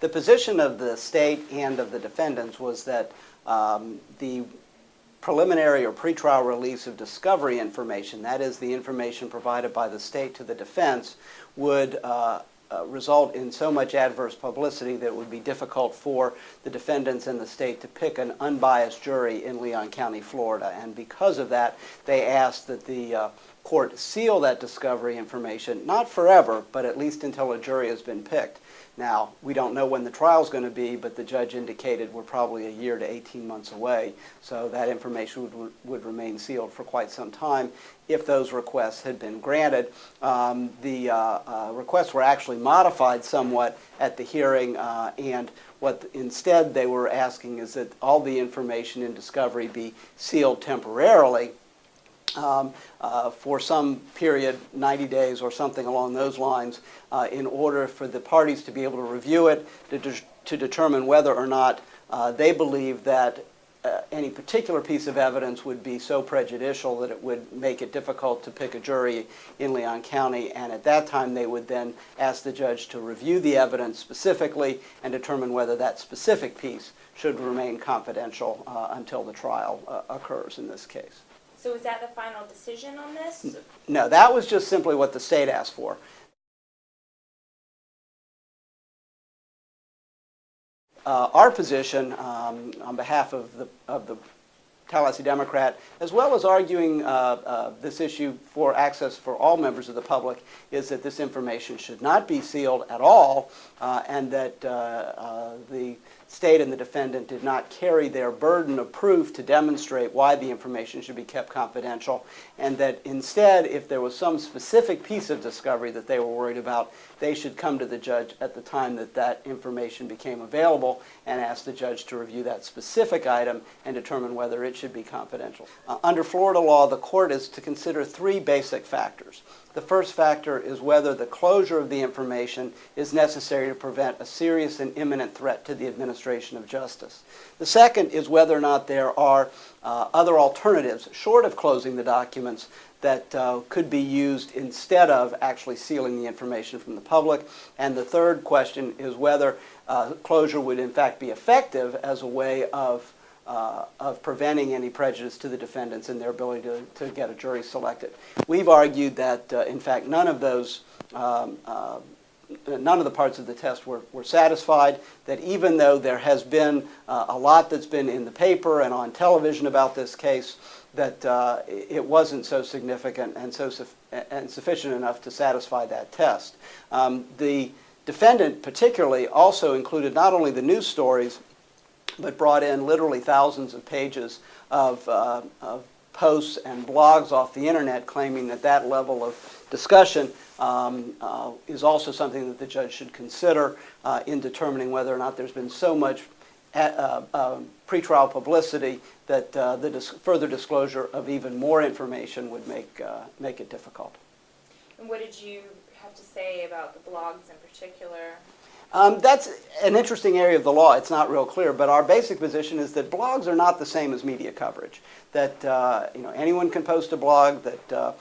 The position of the state and of the defendants was that the preliminary or pretrial release of discovery information, that is the information provided by the state to the defense, would result in so much adverse publicity that it would be difficult for the defendants and the state to pick an unbiased jury in Leon County, Florida. And because of that, they asked that the court seal that discovery information, not forever, but at least until a jury has been picked. Now, we don't know when the trial is going to be, but the judge indicated we're probably a year to 18 months away, so that information would remain sealed for quite some time if those requests had been granted. The requests were actually modified somewhat at the hearing, and what instead they were asking is that all the information in discovery be sealed temporarily for some period, 90 days or something along those lines, in order for the parties to be able to review it, to determine whether or not they believe that any particular piece of evidence would be so prejudicial that it would make it difficult to pick a jury in Leon County. And at that time, they would then ask the judge to review the evidence specifically and determine whether that specific piece should remain confidential until the trial occurs in this case. So is that the final decision on this? No, that was just simply what the state asked for. Our position, on behalf of the Tallahassee Democrat, as well as arguing this issue for access for all members of the public, is that this information should not be sealed at all, and that the state and the defendant did not carry their burden of proof to demonstrate why the information should be kept confidential, and that instead, if there was some specific piece of discovery that they were worried about, they should come to the judge at the time that that information became available and ask the judge to review that specific item and determine whether it should be confidential. Under Florida law, the court is to consider three basic factors. The first factor is whether the closure of the information is necessary to prevent a serious and imminent threat to the administration of justice. The second is whether or not there are other alternatives, short of closing the documents, that could be used instead of actually sealing the information from the public. And the third question is whether closure would in fact be effective as a way of preventing any prejudice to the defendants and their ability to get a jury selected. We've argued that, in fact, none of the parts of the test were satisfied, that even though there has been a lot that's been in the paper and on television about this case, that it wasn't so significant and sufficient enough to satisfy that test. The defendant particularly also included not only the news stories, but brought in literally thousands of pages of posts and blogs off the internet claiming that that level of discussion is also something that the judge should consider in determining whether or not there's been so much pretrial publicity that further disclosure of even more information would make it difficult. And what did you have to say about the blogs in particular? That's an interesting area of the law. It's not real clear, but our basic position is that blogs are not the same as media coverage. That anyone can post a blog. That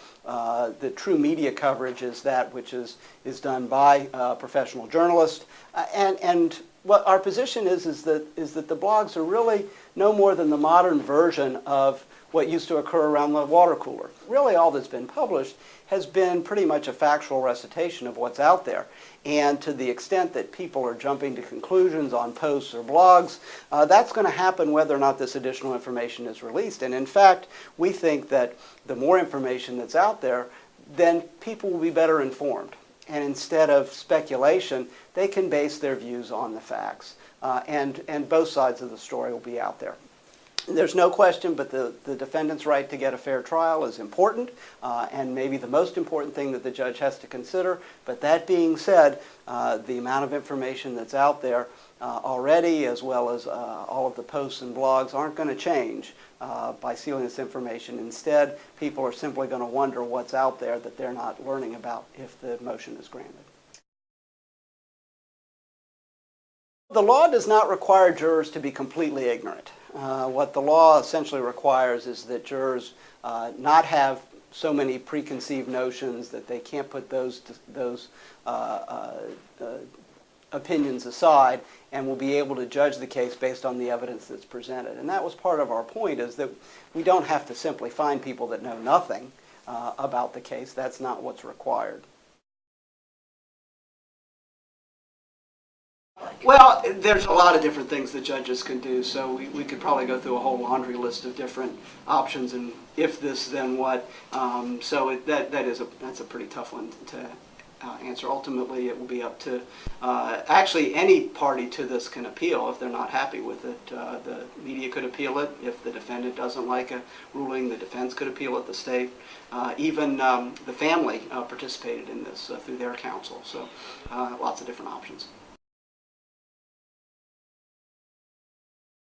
the true media coverage is that which is done by professional journalists. And what our position is that the blogs are really no more than the modern version of what used to occur around the water cooler. Really, all that's been published has been pretty much a factual recitation of what's out there. And to the extent that people are jumping to conclusions on posts or blogs, that's going to happen whether or not this additional information is released. And in fact, we think that the more information that's out there, then people will be better informed. And instead of speculation, they can base their views on the facts. And both sides of the story will be out there. There's no question, but the defendant's right to get a fair trial is important, and maybe the most important thing that the judge has to consider. But that being said, the amount of information that's out there already, as well as all of the posts and blogs, aren't going to change by sealing this information. Instead, people are simply going to wonder what's out there that they're not learning about if the motion is granted. The law does not require jurors to be completely ignorant. What the law essentially requires is that jurors not have so many preconceived notions that they can't put those opinions aside, and will be able to judge the case based on the evidence that's presented. And that was part of our point, is that we don't have to simply find people that know nothing about the case. That's not what's required. Well, there's a lot of different things that judges can do, so we could probably go through a whole laundry list of different options, and if this, then what. That's a pretty tough one to answer. Ultimately, it will be up to, actually, any party to this can appeal if they're not happy with it. The media could appeal it. If the defendant doesn't like a ruling, the defense could appeal it, the state. Even the family participated in this through their counsel, so lots of different options.